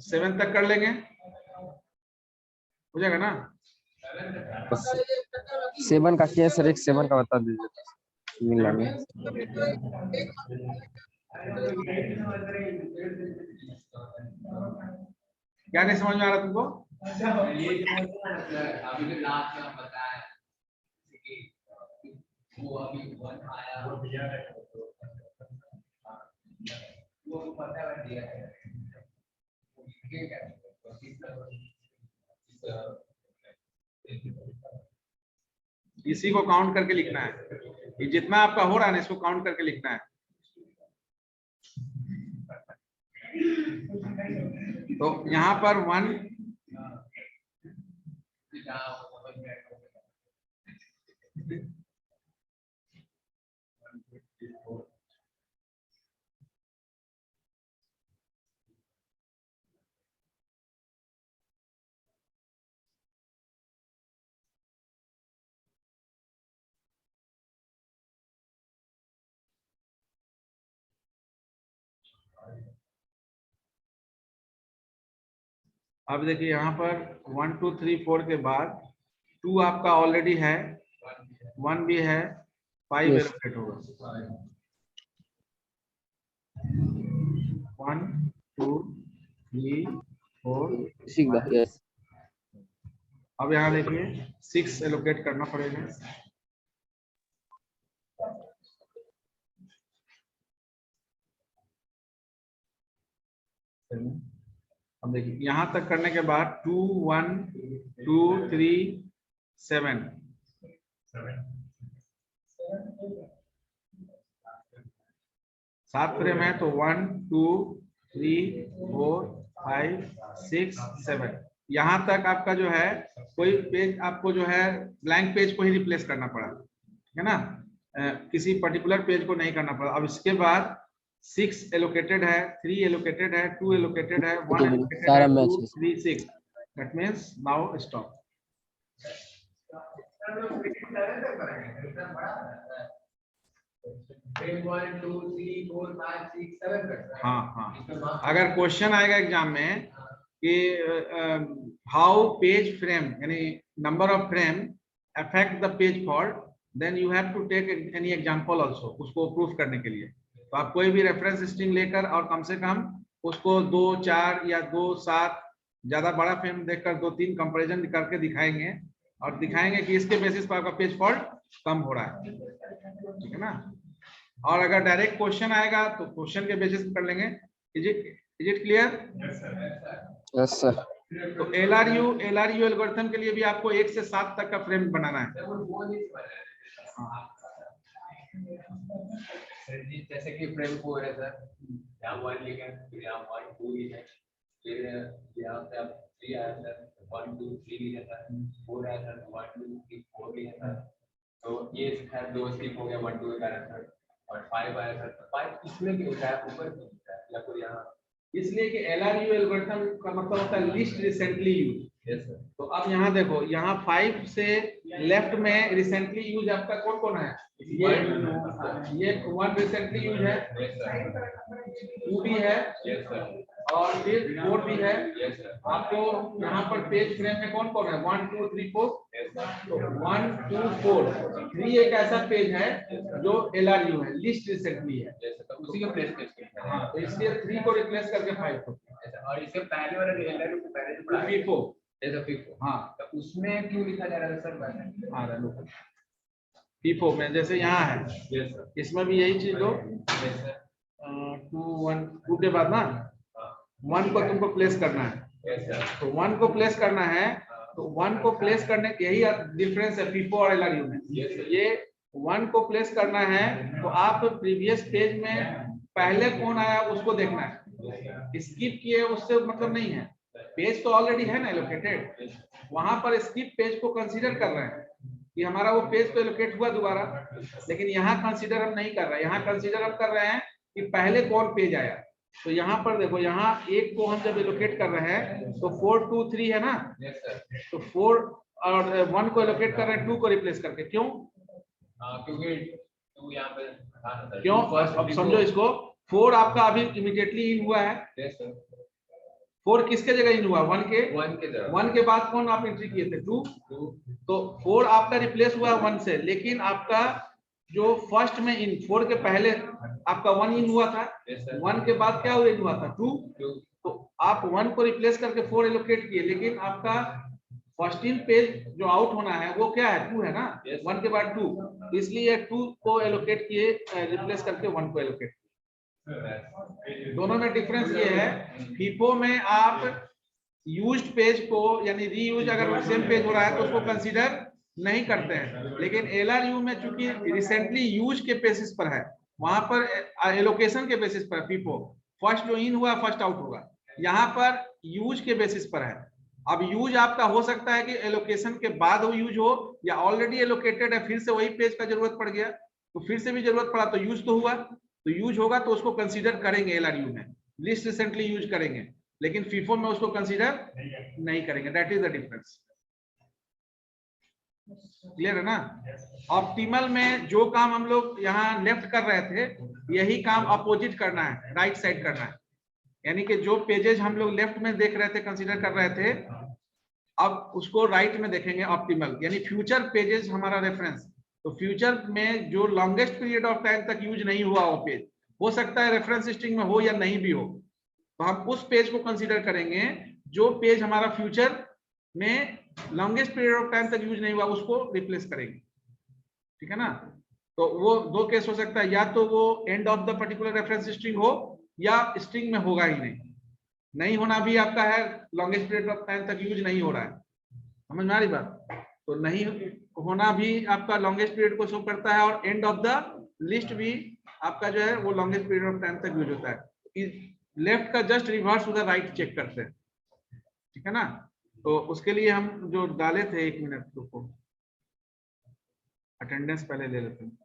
7 तक कर लेंगे, हो जाएगा ना? 7 का क्या है सर, एक 7 का बता दीजिए मिला में। क्या नहीं समझ में आ रहा तुमको? अभी जो लास्ट में बताया कि वो अभी 1 आया, वो दिया है वो पता कर दिया है, ठीक है। इसी को काउंट करके लिखना है, ये जितना आपका हो रहा है ना इसको काउंट करके लिखना है। तो यहाँ पर 1 अब देखिए यहाँ पर 1 2 3 4 के बाद 2 आपका ऑलरेडी है, 1 भी है, 5 Yes. एलोकेट होगा, 1 2 3 4। ठीक है, यस। अब यहाँ देखिए 6 एलोकेट करना पड़ेगा, अब देखिए यहाँ तक करने के बाद 2 1 2 3 7, 7 फ्रेम है, तो 1 2 3 4 5 6 7। यहाँ तक आपका जो है कोई पेज आपको जो है ब्लैंक पेज को ही रिप्लेस करना पड़ा, ठीक है ना, किसी पर्टिकुलर पेज को नहीं करना पड़ा। अब इसके बाद 6 एलोकेटेड है, 3 एलोकेटेड है, 2 एलोकेटेड है, 1 एलोकेटेड सारा है, match 2 3 6, that means now stop. हाँ हाँ, अगर क्वेश्चन आएगा एग्जाम में कि हाउ पेज फ्रेम यानी number of frame affect the page fault, then you have to take any example also, उसको प्रूफ करने के लिए। तो आप कोई भी रेफरेंस स्ट्रिंग लेकर और कम से कम उसको 2 4 या 2 7 ज्यादा बड़ा फ्रेम देखकर 2 3 कंपैरिजन करके दिखाएंगे और दिखाएंगे कि इसके बेसिस पर आपका पेज फॉल्ट कम हो रहा है, ठीक है ना। और अगर डायरेक्ट क्वेश्चन आएगा तो क्वेश्चन के बेसिस पर कर लेंगे। Is it clear? Yes sir. तो एलआरयू एल्गोरिथम के लिए भी आपको 1 से 7 तक का फ्रेम बनाना है। हाँ। जैसे कि फ्रेम 4 है सर, यहाँ 1 लिखा है, फिर यहाँ 1 2 लिखा है, फिर यहाँ पे आप 3 आया सर, 1 2 3 लिखा था, 4 आया सर, 1 2 3 4 लिखा था, तो ये है 2 स्किप हो गया, 1 2 का सर, और 5 आया सर। 5 इसमें क्यों होता है, ऊपर क्यों होता है, या कोई यहाँ? इसलिए कि LRU एल्गोरिथम का मतलब होता है least recently use. Yes sir. तो अब यहाँ देखो, यहाँ 5 से लेफ्ट में रिसेंटली यूज आपका कौन कौन है? ये 1 रिसेंटली यूज है, यस सर। 2 भी है, यस सर। और फिर 4 भी है। Yes sir. आपको यहाँ पर पेज फ्रेम में कौन कौन है? 1 2 3 4। Yes sir. तो 1 2 4 3 एक ऐसा पेज है जो LRU है, लिस्ट रिसेंटली है। यस सर, तो उसी को प्लेस करते हैं। हाँ, तो इसलिए 3 को रिप्लेस करके 5 को। ऐसा, और इसके पहले वाला रेलर को पहले जो पढ़ा है, FIFO। ऐसा फिक्स। हाँ तो उसमें क्यों लिखा जा रहा है सर वैसे? हाँ, लोग FIFO में जैसे यहाँ है, यस सर। इसमें भी यही चीज लो। Yes sir. 2 1 2 के बाद ना 1 को तुमको प्लेस करना है। Yes sir. तो 1 को प्लेस करना है, तो 1 को प्लेस करने के यही डिफरेंस है FIFO और LRU में। Yes, sir. ये 1 को प्लेस करना है तो आप प्रीवियस पेज में पहले कौन आया उसको देखना है, स्किप किए उससे मतलब नहीं है। पेज तो ऑलरेडी है ना एलोकेटेड, वहां पर स्किप पेज को कंसीडर कर रहे हैं कि हमारा वो पेज तो एलोकेट हुआ दोबारा, लेकिन यहाँ कंसीडर हम नहीं कर रहे हैं। यहाँ कंसीडर हम कर रहे हैं कि पहले कौन पेज आया। तो यहाँ पर देखो, यहाँ 1 को हम जब एलोकेट कर रहे हैं तो 4 2 3 है ना, यस सर। तो 4 और 1 को एलोकेट कर रहे हैं 2 को रिप्लेस करके। क्यों? क्योंकि 2 यहाँ पे था ना सर। क्यों? अब समझो इसको, 4 आपका अभी इमीडिएटली इन हुआ है। Yes sir. 4 किसके जगह इन हुआ? 1 के। 1 के जगह 1 के बाद कौन आप एंट्री किए थे? 2। 2। तो 4 आपका रिप्लेस हुआ 1 से, लेकिन आपका जो फर्स्ट में इन 4 के पहले आपका 1 इन हुआ था। Yes sir. 1 के बाद क्या इन हुआ था? 2। 2। तो आप 1 को रिप्लेस करके 4 एलोकेट किए, लेकिन आपका फर्स्ट इन पेज जो आउट होना है वो क्या है? 2 है ना। Yes. 1 के बाद 2, तो इसलिए 2 को एलोकेट किए, रिप्लेस करके 1 को एलोकेट किए। दोनों में डिफरेंस ये है, FIFO में आप यूज्ड पेज को यानी रीयूज अगर सेम पेज हो रहा है तो उसको कंसीडर नहीं करते हैं, लेकिन LRU में चूंकि रिसेंटली यूज के बेसिस पर है, वहां पर एलोकेशन के बेसिस पर FIFO फर्स्ट जो इन हुआ फर्स्ट आउट होगा। यहाँ पर यूज के बेसिस पर है। अब यूज आपका हो सकता है कि एलोकेशन के बाद वो यूज हो, या ऑलरेडी एलोकेटेड है फिर से वही पेज का जरूरत पड़ गया, तो फिर से भी जरूरत पड़ा तो यूज तो हुआ, तो यूज होगा तो उसको कंसीडर करेंगे। LRU में लिस्ट रिसेंटली यूज करेंगे, लेकिन FIFO में उसको कंसीडर नहीं करेंगे। That is the difference. Clear है ना? ऑप्टिमल में जो काम हम लोग यहाँ लेफ्ट कर रहे थे, यही काम अपोजिट करना है, राइट साइड करना है। यानी कि जो पेजेज हम लोग लेफ्ट में देख रहे थे, कंसीडर कर रहे थे, अब उसको राइट में देखेंगे ऑप्टिमल, यानी फ्यूचर पेजेस हमारा रेफरेंस। तो फ्यूचर में जो लॉन्गेस्ट पीरियड ऑफ टाइम तक यूज नहीं हुआ वो पेज, हो सकता है रेफरेंस स्ट्रिंग में हो या नहीं भी हो, तो हम उस पेज को कंसीडर करेंगे जो पेज हमारा फ्यूचर में लॉन्गेस्ट पीरियड ऑफ टाइम तक यूज नहीं हुआ, उसको रिप्लेस करेंगे। ठीक है ना? तो वो 2 केस हो सकता है, या तो वो end of the particular reference string हो, या स्ट्रिंग में होगा ही नहीं होना भी आपका है, लॉन्गेस्ट पीरियड ऑफ टाइम तक यूज नहीं हो रहा है। समझ में आ रही बात? तो नहीं होना भी आपका लॉन्गेस्ट पीरियड को शो करता है, और एंड ऑफ द लिस्ट भी आपका जो है वो लॉन्गेस्ट पीरियड ऑफ टाइम तक यूज होता है। लेफ्ट का just reverse to the right check करते हैं। ठीक है ना? तो उसके लिए हम जो डाले थे, 1 मिनट रुको, अटेंडेंस पहले ले लेते हैं।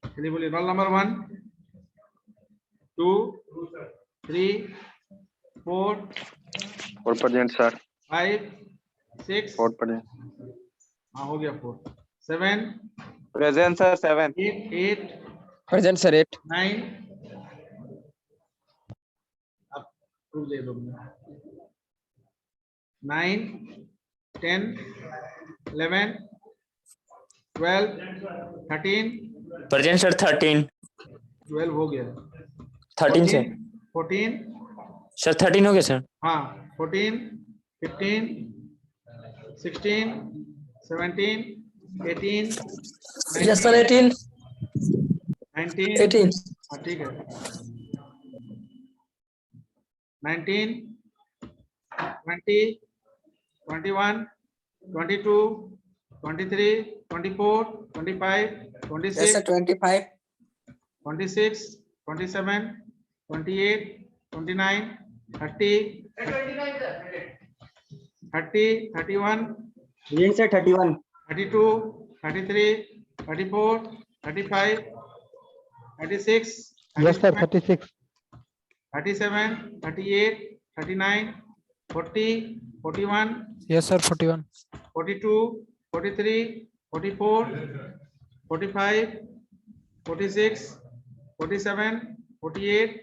चलिए बोलिए, रोल नंबर 1 2 3 4 4% सर। 5 6 4%। हाँ हो गया 4 7 प्रेजेंट सर 7 8 प्रेजेंट सर 8। 9 अब प्रूफ दे दो 9 10 11 12 13 प्रेजेंट सर 13 12 हो गया 13 से 14 सर 13 हो गया सर। हाँ 14 15 16 17 18 यस सर 18 19 18 हाँ ठीक है 19 20 21 22 23 24 25 26 yes sir 25 26 27 28 29 30 30 31 sir 31 32 33 34 35 36 Yes, sir. 37 36. 37 38 39 40 41 Yes, sir. 41. 42 43 44 45 46 47 48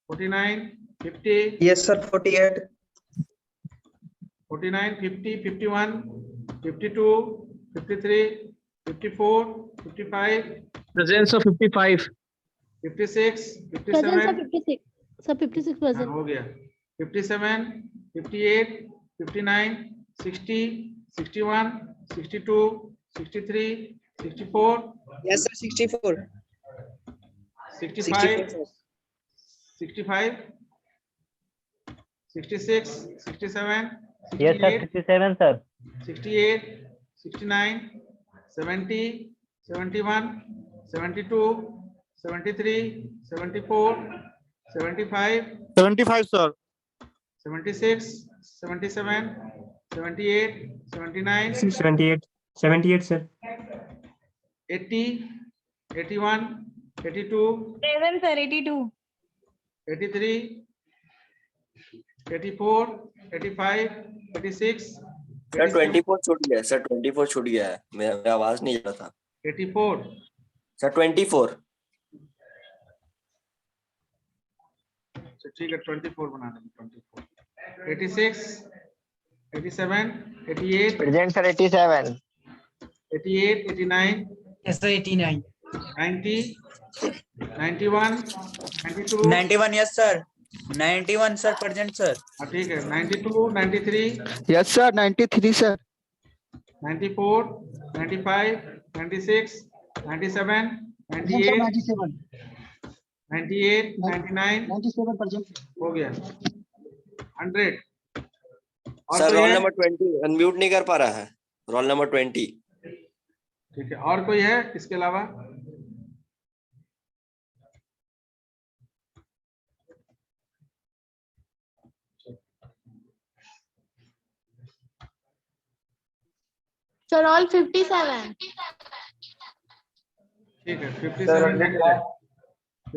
49 50 yes sir 48 49 50 51 52 53 54 55 Presence of 55. 56 Present sir 57 56. Sir 56 हाँ, present. हो गया 57 58 59 60 61 62 63 64 yes sir 64 65 65 66 67 Yes, sir. 68 67, sir. 68 69 70 71 72 73 74 75 75, sir. 76 77 78 79 78 78 sir 80 81 82 7 sir 82 83 84 85 86 sir 24 छूट गया है, सर 24 छूट गया है, मेरा आवाज नहीं जा रहा था 84 सर 24 अच्छा ठीक है 24 बना देंगे 24 86 87 88 Present, sir. 87. 88 89 yes sir 89 90 91 92 91 yes sir 91 sir present sir हाँ ठीक है 92 93 Yes, sir. 93, sir. 94 95 96 97 98 98 99 97 प्रेजेंट हो गया 100 और सर कोई रोल है नंबर 20 अनम्यूट नहीं कर पा रहा है, रोल नंबर 20 ठीक है और कोई है इसके अलावा Sir all 57. ठीक है 57 है